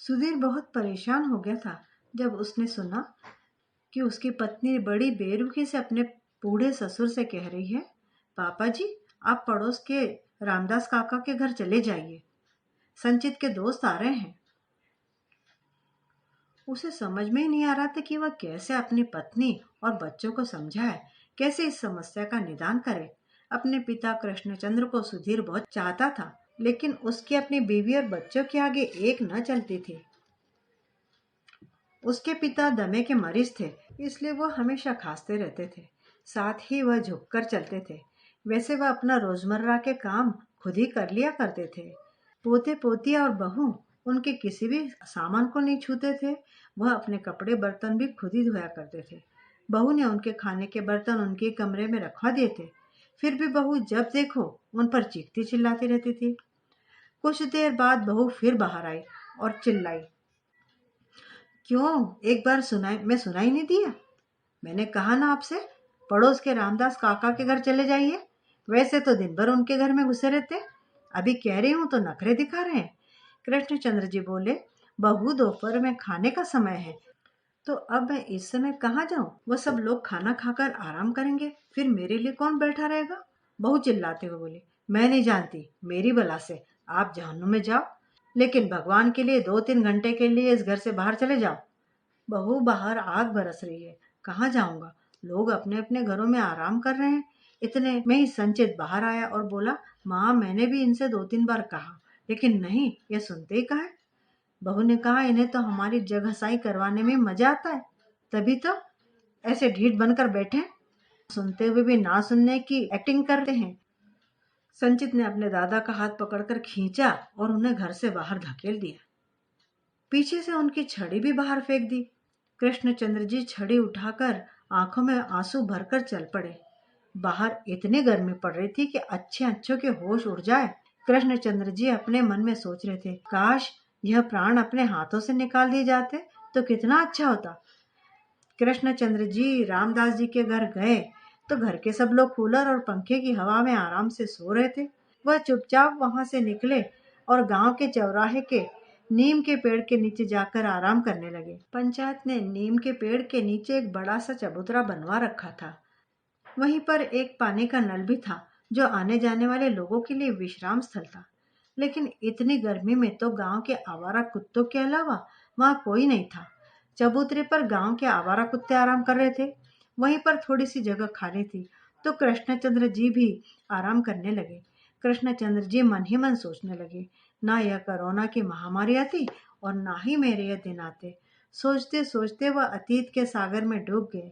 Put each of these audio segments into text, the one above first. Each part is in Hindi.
सुधीर बहुत परेशान हो गया था जब उसने सुना कि उसकी पत्नी बड़ी बेरुखी से अपने बूढ़े ससुर से कह रही है, पापा जी, आप पड़ोस के रामदास काका के घर चले जाइए, संचित के दोस्त आ रहे हैं। उसे समझ में ही नहीं आ रहा था कि वह कैसे अपनी पत्नी और बच्चों को समझाए, कैसे इस समस्या का निदान करे। अपने पिता कृष्णचंद्र को सुधीर बहुत चाहता था, लेकिन उसकी अपनी बीवी और बच्चों के आगे एक न चलती थी। उसके पिता दमे के मरीज थे, इसलिए वह हमेशा खांसते रहते थे। साथ ही वह झुककर चलते थे। वैसे वह अपना रोजमर्रा के काम खुद ही कर लिया करते थे। पोते पोतिया और बहू उनके किसी भी सामान को नहीं छूते थे। वह अपने कपड़े बर्तन भी खुद ही धोया करते थे। बहू ने उनके खाने के बर्तन उनके कमरे में रखवा दिए थे। फिर भी बहू जब देखो उन पर चीखती चिल्लाती रहती थी। कुछ देर बाद बहू फिर बाहर आई और चिल्लाई, क्यों, एक बार सुनाई नहीं दिया? मैंने कहा ना आपसे, पड़ोस के रामदास काका के घर चले जाइए। वैसे तो दिन भर उनके घर में घुसे रहते, अभी कह रही हूं तो नखरे दिखा रहे हैं। कृष्णचंद्र जी बोले, बहू, दोपहर में खाने का समय है, तो अब मैं इस समय कहाँ जाऊं? वो सब लोग खाना खाकर आराम करेंगे, फिर मेरे लिए कौन बैठा रहेगा? बहू चिल्लाते हुए बोली, मैं नहीं जानती, मेरी बला से आप जहन्नुम में जाओ, लेकिन भगवान के लिए 2-3 घंटे के लिए इस घर से बाहर चले जाओ। बहू, बाहर आग बरस रही है, कहाँ जाऊंगा? लोग अपने अपने घरों में आराम कर रहे हैं। इतने में ही संचित बाहर आया और बोला, माँ, मैंने भी इनसे 2-3 बार कहा, लेकिन नहीं, ये सुनते ही कहा है। बहू ने कहा, इन्हें तो हमारी जगहसाई करवाने में मजा आता है, तभी तो ऐसे ढीठ बनकर बैठे, सुनते हुए भी ना सुनने की एक्टिंग करते हैं। संचित ने अपने दादा का हाथ पकड़कर खींचा और उन्हें घर से बाहर धकेल दिया। पीछे से उनकी छड़ी भी बाहर फेंक दी। कृष्णचंद्र जी छड़ी उठाकर आंखों में आंसू भरकर चल पड़े। बाहर इतनी गर्मी पड़ रही थी कि अच्छे अच्छों के होश उड़ जाए। कृष्णचंद्र जी अपने मन में सोच रहे थे, काश यह प्राण अपने हाथों से निकाल दिए जाते तो कितना अच्छा होता। कृष्णचंद्र जी रामदास जी के घर गए तो घर के सब लोग कूलर और पंखे की हवा में आराम से सो रहे थे। वह चुपचाप वहां से निकले और गांव के चौराहे के नीम के पेड़ के नीचे जाकर आराम करने लगे। पंचायत ने नीम के पेड़ के नीचे एक बड़ा सा चबूतरा बनवा रखा था। वहीं पर एक पानी का नल भी था, जो आने जाने वाले लोगों के लिए विश्राम स्थल था। लेकिन इतनी गर्मी में तो गांव के आवारा कुत्तों के अलावा वहां कोई नहीं था। चबूतरे पर गांव के आवारा कुत्ते आराम कर रहे थे। वहीं पर थोड़ी सी जगह खाली थी, तो कृष्णचंद्र जी भी आराम करने लगे। कृष्णचंद्र जी मन ही मन सोचने लगे, ना यह कोरोना की महामारी आती और ना ही मेरे यह दिन आते। सोचते सोचते वह अतीत के सागर में डूब गए।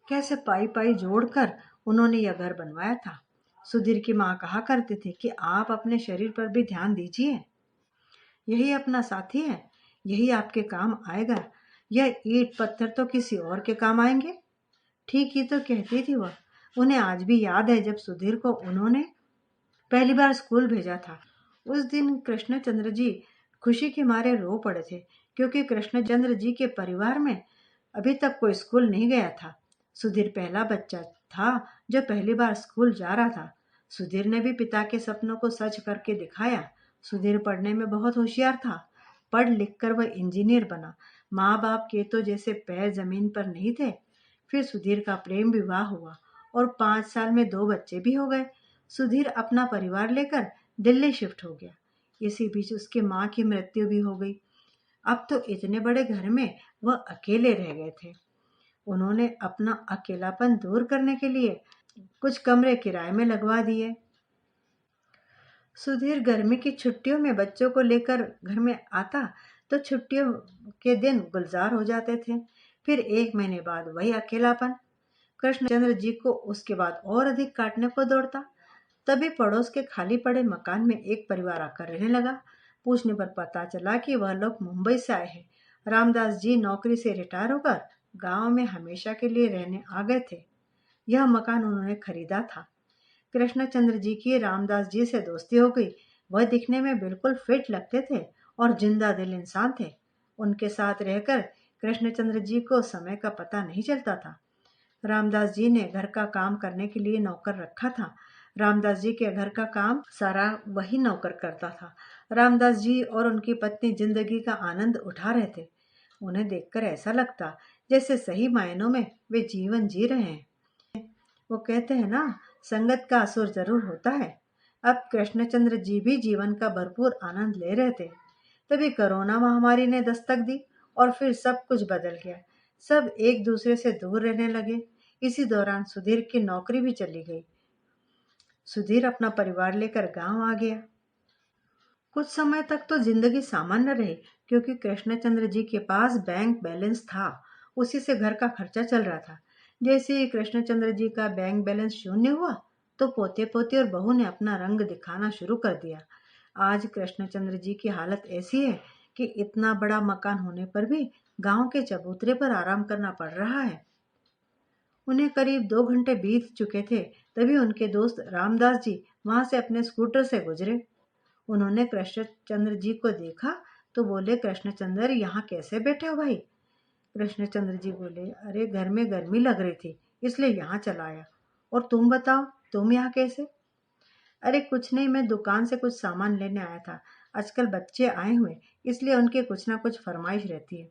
कैसे पाई पाई जोड़कर उन्होंने यह घर बनवाया था। सुधीर की माँ कहा करते थे कि आप अपने शरीर पर भी ध्यान दीजिए, यही अपना साथी है, यही आपके काम आएगा। यह ईंट पत्थर तो किसी और के काम आएंगे। ठीक ही तो कहती थी वह। उन्हें आज भी याद है जब सुधीर को उन्होंने पहली बार स्कूल भेजा था। उस दिन कृष्णचंद्र जी खुशी के मारे रो पड़े थे, क्योंकि कृष्णचंद्र जी के परिवार में अभी तक कोई स्कूल नहीं गया था। सुधीर पहला बच्चा था जो पहली बार स्कूल जा रहा था। सुधीर ने भी पिता के सपनों को सच करके दिखाया। सुधीर पढ़ने में बहुत होशियार था। पढ़ लिख कर वह इंजीनियर बना। माँ बाप के तो जैसे पैर जमीन पर नहीं थे। फिर सुधीर का प्रेम विवाह हुआ और 5 साल में 2 बच्चे भी हो गए। सुधीर अपना परिवार लेकर दिल्ली शिफ्ट हो गया। इसी बीच उसकी माँ की मृत्यु भी हो गई। अब तो इतने बड़े घर में वह अकेले रह गए थे। उन्होंने अपना अकेलापन दूर करने के लिए कुछ कमरे किराए में लगवा दिए। सुधीर गर्मी की छुट्टियों में बच्चों को लेकर घर में आता तो छुट्टियों के दिन गुलजार हो जाते थे। फिर 1 महीने बाद वही अकेलापन कृष्णचंद्र जी को उसके बाद और अधिक काटने को दौड़ता। तभी पड़ोस के खाली पड़े मकान में एक परिवार आकर रहने लगा। पूछने पर पता चला कि वह लोग मुंबई से आए हैं। रामदास जी नौकरी से रिटायर होकर गांव में हमेशा के लिए रहने आ गए थे। यह मकान उन्होंने खरीदा था। कृष्णचंद्र जी की रामदास जी से दोस्ती हो गई। वह दिखने में बिल्कुल फिट लगते थे और जिंदा दिल इंसान थे। उनके साथ रहकर कृष्णचंद्र जी को समय का पता नहीं चलता था। रामदास जी ने घर का काम करने के लिए नौकर रखा था। रामदास जी के घर का काम सारा वही नौकर करता था। रामदास जी और उनकी पत्नी जिंदगी का आनंद उठा रहे थे। उन्हें देखकर ऐसा लगता जैसे सही मायनों में वे जीवन जी रहे हैं। वो कहते हैं ना, संगत का असर जरूर होता है। अब कृष्णचंद्र जी भी जीवन का भरपूर आनंद ले रहे थे। तभी कोरोना महामारी ने दस्तक दी और फिर सब कुछ बदल गया। सब एक दूसरे से दूर रहने लगे। इसी दौरान सुधीर की नौकरी भी चली गई। सुधीर अपना परिवार लेकर गांव आ गया। कुछ समय तक तो जिंदगी सामान्य रही, क्योंकि कृष्णचंद्र जी के पास बैंक बैलेंस था। उसी से घर का खर्चा चल रहा था। जैसे ही कृष्णचंद्र जी का बैंक बैलेंस शून्य हुआ, तो पोते पोते और बहू ने अपना रंग दिखाना शुरू कर दिया। आज कृष्णचंद्र जी की हालत ऐसी है कि इतना बड़ा मकान होने पर भी गांव के चबूतरे पर आराम करना पड़ रहा है। उन्हें करीब 2 घंटे बीत चुके थे, तभी उनके दोस्त रामदास जी वहां से अपने स्कूटर से गुजरे। उन्होंने कृष्णचंद्र जी को देखा तो बोले, कृष्णचंद्र, यहाँ कैसे बैठे हो भाई? कृष्णचंद्र जी बोले, अरे घर में गर्मी लग रही थी, इसलिए यहाँ चला आया। और तुम बताओ, तुम यहाँ कैसे? अरे कुछ नहीं, मैं दुकान से कुछ सामान लेने आया था। आजकल बच्चे आए हुए, इसलिए उनके कुछ ना कुछ फरमाइश रहती है।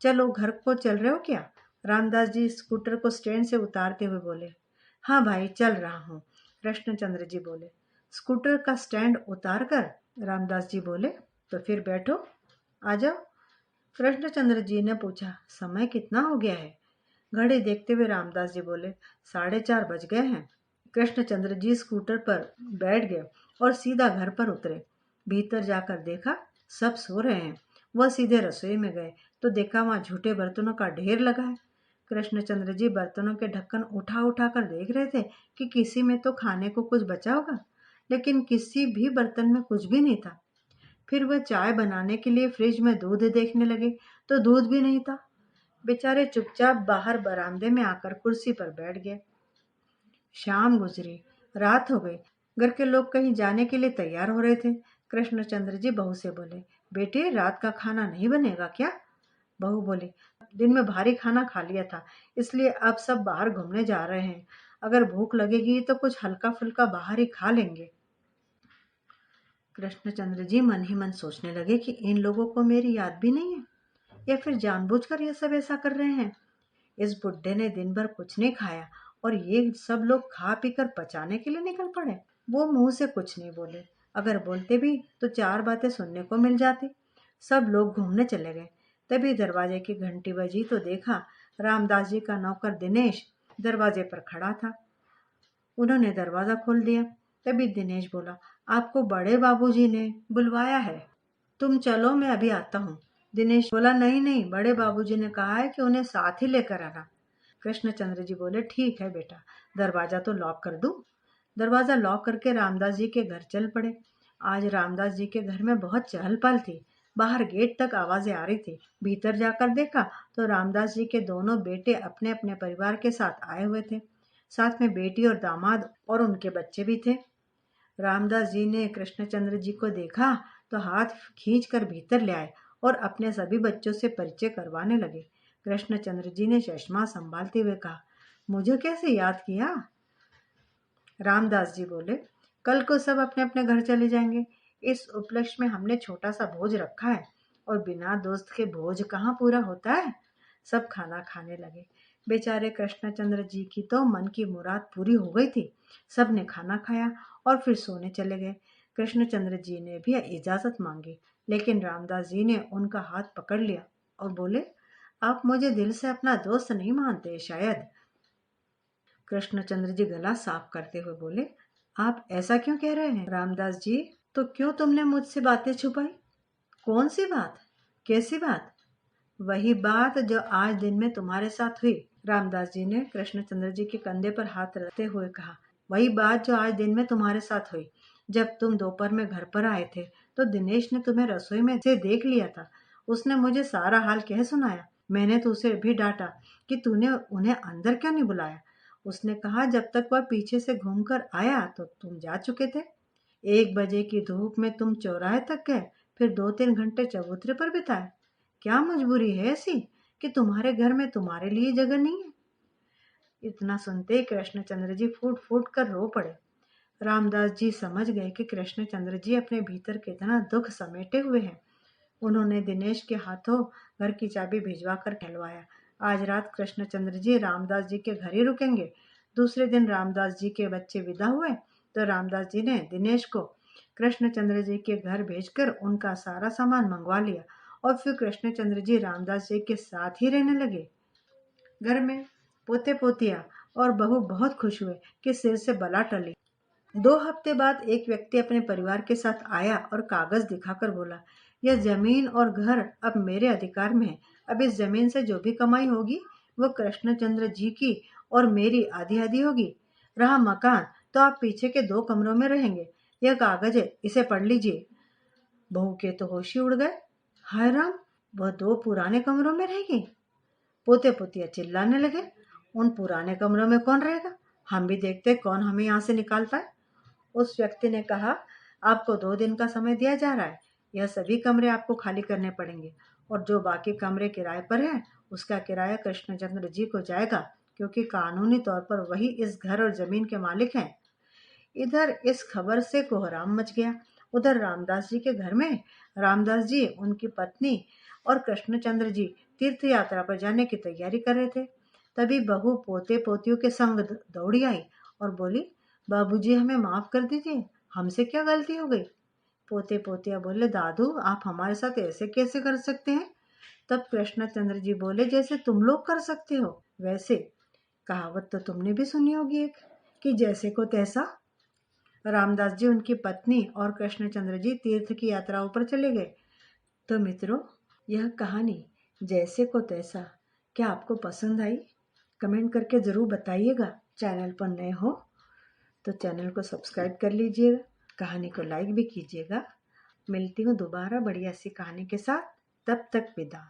चलो, घर को चल रहे हो क्या? रामदास जी स्कूटर को स्टैंड से उतारते हुए बोले। हाँ भाई, चल रहा हूँ, कृष्णचंद्र जी बोले। स्कूटर का स्टैंड उतार कर रामदास जी बोले, तो फिर बैठो, आ जाओ। कृष्णचंद्र जी ने पूछा, समय कितना हो गया है? घड़ी देखते हुए रामदास जी बोले, 4:30 बज गए हैं। कृष्णचंद्र जी स्कूटर पर बैठ गए और सीधा घर पर उतरे। भीतर जाकर देखा सब सो रहे हैं। वह सीधे रसोई में गए तो देखा वहां झूठे बर्तनों का ढेर लगा है। कृष्णचंद्र जी बर्तनों के ढक्कन उठा उठा कर देख रहे थे कि किसी में तो खाने को कुछ बचा होगा, लेकिन किसी भी बर्तन में कुछ भी नहीं था। फिर वह चाय बनाने के लिए फ्रिज में दूध देखने लगे तो दूध भी नहीं था। बेचारे चुपचाप बाहर बरामदे में आकर कुर्सी पर बैठ गए। शाम गुजरी, रात हो गई। घर के लोग कहीं जाने के लिए तैयार हो रहे थे। कृष्णचंद्र जी बहू से बोले, बेटे, रात का खाना नहीं बनेगा क्या? बहू बोली, दिन में भारी खाना खा लिया था, इसलिए अब सब बाहर घूमने जा रहे हैं। अगर भूख लगेगी तो कुछ हल्का फुल्का बाहर ही खा लेंगे। कृष्णचंद्र जी मन ही मन सोचने लगे कि इन लोगों को मेरी याद भी नहीं है, या फिर जानबूझकर ये सब ऐसा कर रहे हैं। इस बुड्ढे ने दिन भर कुछ नहीं खाया और ये सब लोग खा पीकर पचाने के लिए निकल पड़े। वो मुंह से कुछ नहीं बोले। अगर बोलते भी तो 4 बातें सुनने को मिल जाती। सब लोग घूमने चले गए। तभी दरवाजे की घंटी बजी तो देखा रामदास जी का नौकर दिनेश दरवाजे पर खड़ा था। उन्होंने दरवाजा खोल दिया। तभी दिनेश बोला, आपको बड़े बाबूजी ने बुलवाया है, तुम चलो, मैं अभी आता हूँ। दिनेश बोला, नहीं नहीं, बड़े बाबूजी ने कहा है कि उन्हें साथ ही लेकर आना। कृष्णचंद्र जी बोले, ठीक है बेटा, दरवाजा तो लॉक कर दूं? दरवाजा लॉक करके रामदास जी के घर चल पड़े। आज रामदास जी के घर में बहुत चहल पहल थी। बाहर गेट तक आवाजें आ रही थी। भीतर जाकर देखा तो रामदास जी के दोनों बेटे अपने अपने परिवार के साथ आए हुए थे। साथ में बेटी और दामाद और उनके बच्चे भी थे। रामदास जी ने कृष्णचंद्र जी को देखा तो हाथ खींच कर भीतर ले आए और अपने सभी बच्चों से परिचय करवाने लगे। कृष्णचंद्र जी ने चश्मा संभालते हुए कहा, मुझे कैसे याद किया? रामदास जी बोले, कल को सब अपने अपने घर चले जाएंगे। इस उपलक्ष्य में हमने छोटा सा भोज रखा है, और बिना दोस्त के भोज कहाँ पूरा होता है। सब खाना खाने लगे। बेचारे कृष्णचंद्र जी की तो मन की मुराद पूरी हो गई थी। सब ने खाना खाया और फिर सोने चले गए। कृष्णचंद्र जी ने भी इजाजत मांगी, लेकिन रामदास जी ने उनका हाथ पकड़ लिया और बोले, आप मुझे दिल से अपना दोस्त नहीं मानते शायद। कृष्णचंद्र जी गला साफ करते हुए बोले, आप ऐसा क्यों कह रहे हैं रामदास जी? तो क्यों तुमने मुझसे बातें छुपाई? कौन सी बात? कैसी बात? वही बात जो आज दिन में तुम्हारे साथ हुई। रामदास जी ने कृष्णचंद्र जी के कंधे पर हाथ रखते हुए कहा, वही बात जो आज दिन में तुम्हारे साथ हुई। जब तुम दोपहर में घर पर आए थे तो दिनेश ने तुम्हें रसोई में से देख लिया था। उसने मुझे सारा हाल कह सुनाया। मैंने तो उसे भी डांटा कि तूने उन्हें अंदर क्यों नहीं बुलाया। उसने कहा, जब तक वह पीछे से घूमकर आया तो तुम जा चुके थे। 1 बजे की धूप में तुम चौराहे तक गए, फिर 2-3 घंटे चबूतरे पर बिताए। क्या मजबूरी है ऐसी कि तुम्हारे घर में तुम्हारे लिए जगह नहीं है? इतना सुनते ही कृष्णचंद्र जी फूट फूट कर रो पड़े। रामदास जी समझ गए कि कृष्णचंद्र जी अपने भीतर कितना दुख समेटे हुए हैं। उन्होंने दिनेश के हाथों घर की चाबी भिजवा कर कहलवाया, आज रात कृष्णचंद्र जी रामदास जी के घर ही रुकेंगे। दूसरे दिन रामदास जी के बच्चे विदा हुए तो रामदास जी ने दिनेश को कृष्णचंद्र जी के घर भेजकर उनका सारा सामान मंगवा लिया और फिर कृष्णचंद्र जी रामदास जी के साथ ही रहने लगे। घर में पोते पोतिया और बहू बहुत खुश हुए कि सिर से बला टली। 2 हफ्ते बाद एक व्यक्ति अपने परिवार के साथ आया और कागज दिखाकर बोला, यह जमीन और घर अब मेरे अधिकार में है। अब इस जमीन से जो भी कमाई होगी वो कृष्णचंद्र जी की और मेरी आधी आधी होगी। रहा मकान तो आप पीछे के 2 कमरों में रहेंगे। यह कागज है, इसे पढ़ लीजिए। बहू के तो होश ही उड़ गए। हाय राम, वह 2 पुराने कमरों में रहेगी। पोते पोतिया चिल्लाने लगे, उन पुराने कमरों में कौन रहेगा? हम भी देखते कौन हमें यहाँ से निकाल पाए। उस व्यक्ति ने कहा, आपको 2 दिन का समय दिया जा रहा है। यह सभी कमरे आपको खाली करने पड़ेंगे और जो बाकी कमरे किराए पर हैं उसका किराया कृष्णचंद्र जी को जाएगा, क्योंकि कानूनी तौर पर वही इस घर और जमीन के मालिक हैं। इधर इस खबर से कोहराम मच गया। उधर रामदास जी के घर में रामदास जी, उनकी पत्नी और कृष्णचंद्र जी तीर्थ यात्रा पर जाने की तैयारी कर रहे थे। तभी बहू पोते पोतियों के संग दौड़ी आई और बोली, बाबूजी हमें माफ कर दीजिए, हमसे क्या गलती हो गई? पोते पोतिया बोले, दादू आप हमारे साथ ऐसे कैसे कर सकते हैं? तब कृष्णचंद्र जी बोले, जैसे तुम लोग कर सकते हो वैसे। कहावत तो तुमने भी सुनी होगी एक, कि जैसे को तैसा। रामदास जी, उनकी पत्नी और कृष्णचंद्र जी तीर्थ की यात्राओं पर चले गए। तो मित्रों, यह कहानी जैसे को तैसा क्या आपको पसंद आई? कमेंट करके ज़रूर बताइएगा। चैनल पर नए हो तो चैनल को सब्सक्राइब कर लीजिएगा, कहानी को लाइक भी कीजिएगा। मिलती हूँ दोबारा बढ़िया सी कहानी के साथ। तब तक विदा।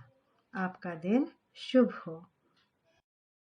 आपका दिन शुभ हो।